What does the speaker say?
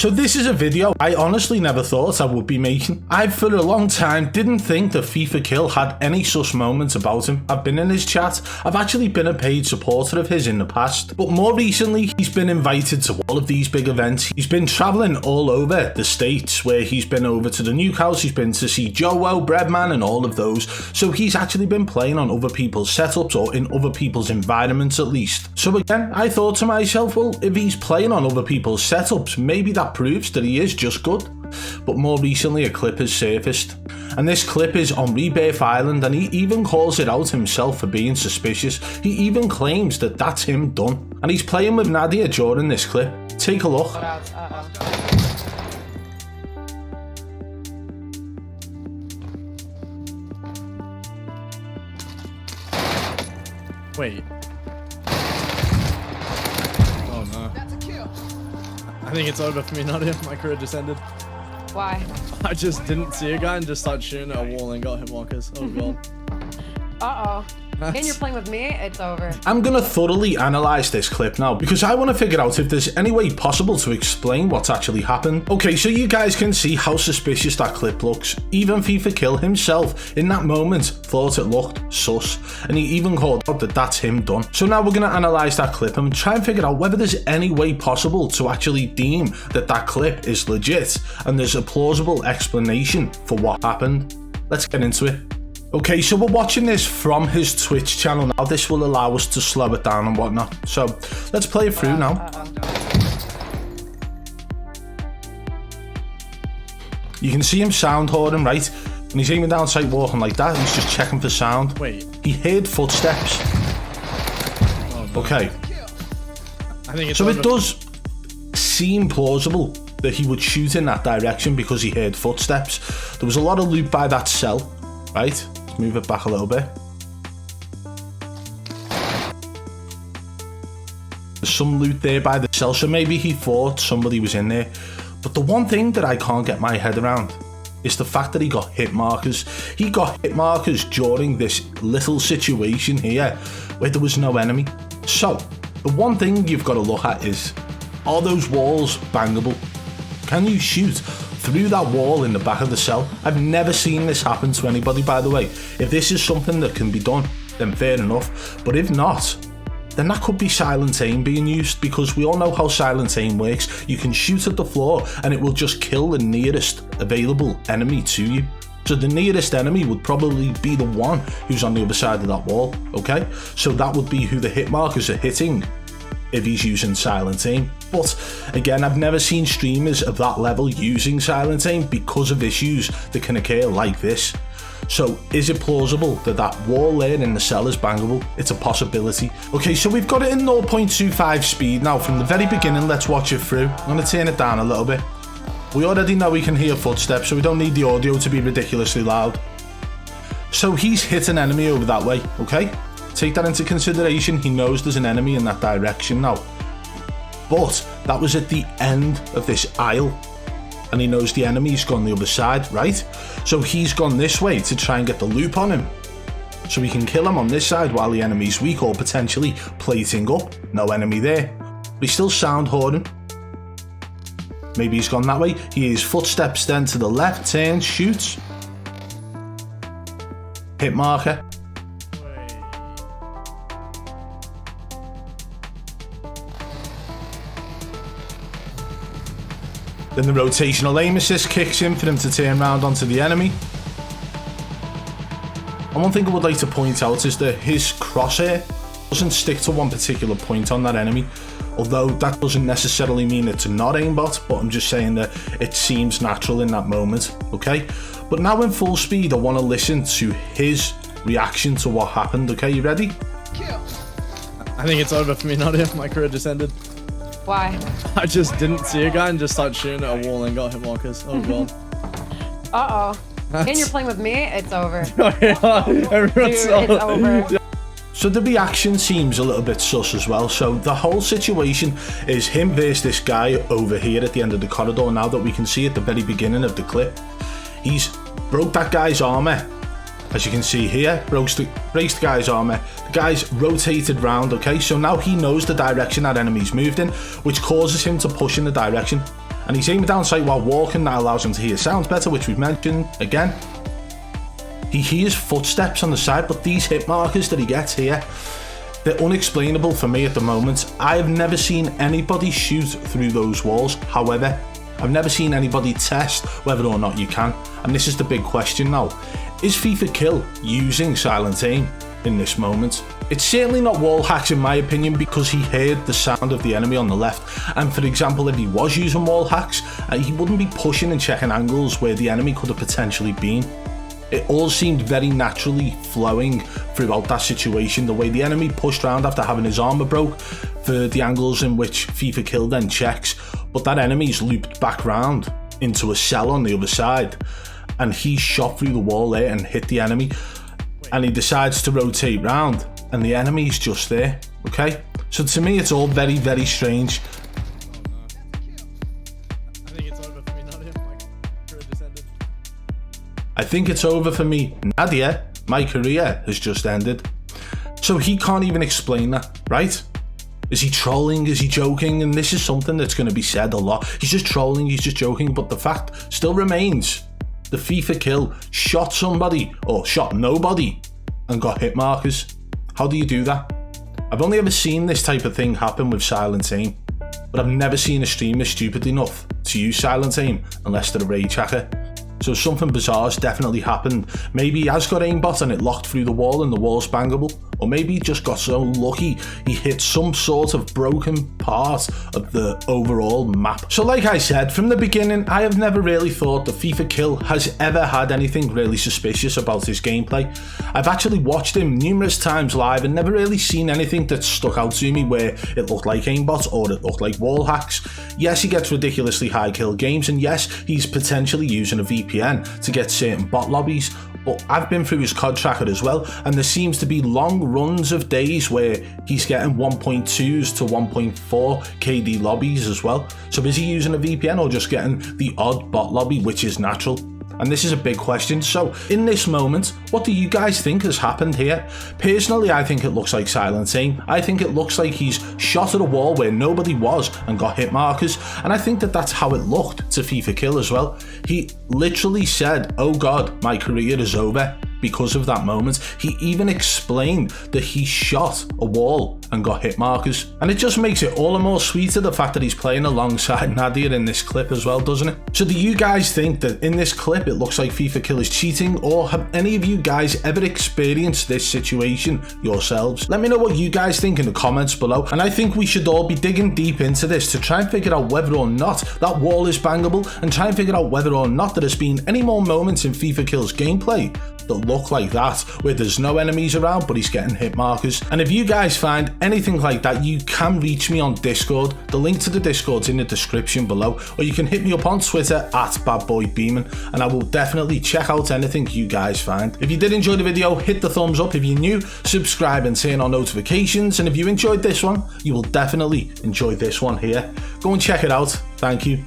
So this is a video I honestly never thought I would be making. I for a long time didn't think that Fifakill had any sus moments about him. I've been in his chat, I've actually been a paid supporter of his in the past, but more recently he's been invited to all of these big events. He's been travelling all over the states, where he's been over to the Nuke House, he's been to see Joe, BadBoy and all of those, so he's actually been playing on other people's setups or in other people's environments at least. So again, I thought to myself, well, if he's playing on other people's setups, maybe that proves that he is just good. But more recently a clip has surfaced, and this clip is on Rebirth Island, and he even calls it out himself for being suspicious. He even claims that that's him done, and he's playing with Nadia during this clip. Take a look. Wait. Oh no. I think it's over for me, Nadia. My career just ended. Why? I just didn't see a guy and just started shooting at a wall and got hit markers. Oh god. Uh-oh. And you're playing with me, it's over. I'm gonna thoroughly analyze this clip now, because I want to figure out if there's any way possible to explain what's actually happened. Okay, so you guys can see how suspicious that clip looks. Even Fifakill himself in that moment thought it looked sus, and he even called out that that's him done. So now we're gonna analyze that clip and try and figure out whether there's any way possible to actually deem that that clip is legit and there's a plausible explanation for what happened. Let's get into it. Okay, so we're watching this from his Twitch channel now. This will allow us to slow it down and whatnot. So let's play it through now. You can see him sound hoarding, right? And he's aiming down sight walking like that. He's just checking for sound. Wait. He heard footsteps. Oh, no. Okay. I think it's so over. it does seem plausible that he would shoot in that direction because he heard footsteps. There was a lot of loot by that cell, right? Move it back a little bit. There's some loot there by the cell, so maybe he thought somebody was in there. But the one thing that I can't get my head around is the fact that he got hit markers. He got hit markers during this little situation here where there was no enemy. So the one thing you've got to look at is, are those walls bangable? Can you shoot through that wall in the back of the cell? I've never seen this happen to anybody, by the way. If this is something that can be done, then fair enough. But if not, then that could be silent aim being used, because we all know how silent aim works. You can shoot at the floor and it will just kill the nearest available enemy to you. So the nearest enemy would probably be the one who's on the other side of that wall, okay? So that would be who the hit markers are hitting if he's using silent aim. But again, I've never seen streamers of that level using silent aim because of issues that can occur like this. So is it plausible that that wall there in the cell is bangable? It's a possibility. Okay, so we've got it in 0.25 speed now from the very beginning. Let's watch it through. I'm going to turn it down a little bit. We already know we can hear footsteps, so we don't need the audio to be ridiculously loud. So he's hit an enemy over that way, okay? Take that into consideration. He knows there's an enemy in that direction now. But that was at the end of this aisle, and he knows the enemy's gone the other side, right? So he's gone this way to try and get the loop on him, so he can kill him on this side while the enemy's weak, or potentially plating up. No enemy there, but he's still sound hoarding. Maybe he's gone that way. He hears footsteps, then to the left, turns, shoots. Hit marker. Then the rotational aim assist kicks in for him to turn around onto the enemy. And one thing I would like to point out is that his crosshair doesn't stick to one particular point on that enemy, although that doesn't necessarily mean it's not aimbot, but I'm just saying that it seems natural in that moment, okay? But now in full speed, I want to listen to his reaction to what happened, okay? You ready? I think it's over for me, Nadia. My career just ended. Why? I just didn't see a guy and just started shooting at a wall and got hit markers. Oh god. Uh-oh. And you're playing with me, it's over. Oh, yeah. Everyone's Dude, it's over. So the reaction seems a little bit sus as well. So the whole situation is him versus this guy over here at the end of the corridor, now that we can see at the very beginning of the clip. He's broke that guy's armor. As you can see here, breaks the guy's armor. The guy's rotated round, okay? So now he knows the direction that enemy's moved in, which causes him to push in the direction. And he's aiming down sight while walking. That allows him to hear sounds better, which we've mentioned again. He hears footsteps on the side, but these hit markers that he gets here, they're unexplainable for me at the moment. I've never seen anybody shoot through those walls. However, I've never seen anybody test whether or not you can. And this is the big question now. Is Fifakill using silent aim in this moment? It's certainly not wall hacks in my opinion, because he heard the sound of the enemy on the left. And for example, if he was using wall hacks, he wouldn't be pushing and checking angles where the enemy could have potentially been. It all seemed very naturally flowing throughout that situation. The way the enemy pushed around after having his armor broke, for the angles in which Fifakill then checks, but that enemy's looped back round into a cell on the other side, and he shot through the wall there and hit the enemy, and he decides to rotate round, and the enemy's just there. Okay, so to me it's all very, very strange. I think it's over for me, Nadia. My career has just ended. So he can't even explain that, right? Is he trolling? Is he joking? And this is something that's going to be said a lot. He's just trolling, he's just joking, but the fact still remains. The Fifakill shot somebody, or shot nobody, and got hit markers. How do you do that? I've only ever seen this type of thing happen with silent aim, but I've never seen a streamer stupid enough to use silent aim unless they're a rage hacker. So something bizarre's definitely happened. Maybe he has got aimbot and it locked through the wall and the wall's bangable. Or maybe he just got so lucky he hit some sort of broken part of the overall map. So like I said, from the beginning, I have never really thought that Fifakill has ever had anything really suspicious about his gameplay. I've actually watched him numerous times live and never really seen anything that stuck out to me where it looked like aimbot or it looked like wall hacks. Yes, he gets ridiculously high kill games, and yes, he's potentially using a VPN to get certain bot lobbies, but I've been through his COD tracker as well, and there seems to be long runs of days where he's getting 1.2s to 1.4 KD lobbies as well. So is he using a VPN or just getting the odd bot lobby, which is natural? And this is a big question. So in this moment, what do you guys think has happened here? Personally, I think it looks like silent aim. I think it looks like he's shot at a wall where nobody was and got hit markers. And I think that that's how it looked to Fifakill as well. He literally said, "Oh God, my career is over," because of that moment. He even explained that he shot a wall and got hit markers. And it just makes it all the more sweeter, the fact that he's playing alongside Nadia in this clip as well, doesn't it? So do you guys think that in this clip it looks like Fifakill is cheating, or have any of you guys ever experienced this situation yourselves? Let me know what you guys think in the comments below, and I think we should all be digging deep into this to try and figure out whether or not that wall is bangable, and try and figure out whether or not there has been any more moments in Fifakill's gameplay that look like that, where there's no enemies around but he's getting hit markers. And if you guys find anything like that, you can reach me on Discord. The link to the Discord's in the description below, or you can hit me up on Twitter at BadBoy Beaman, and I will definitely check out anything you guys find. If you did enjoy the video, hit the thumbs up. If you're new, subscribe and turn on notifications, and if you enjoyed this one, you will definitely enjoy this one here. Go and check it out. Thank you.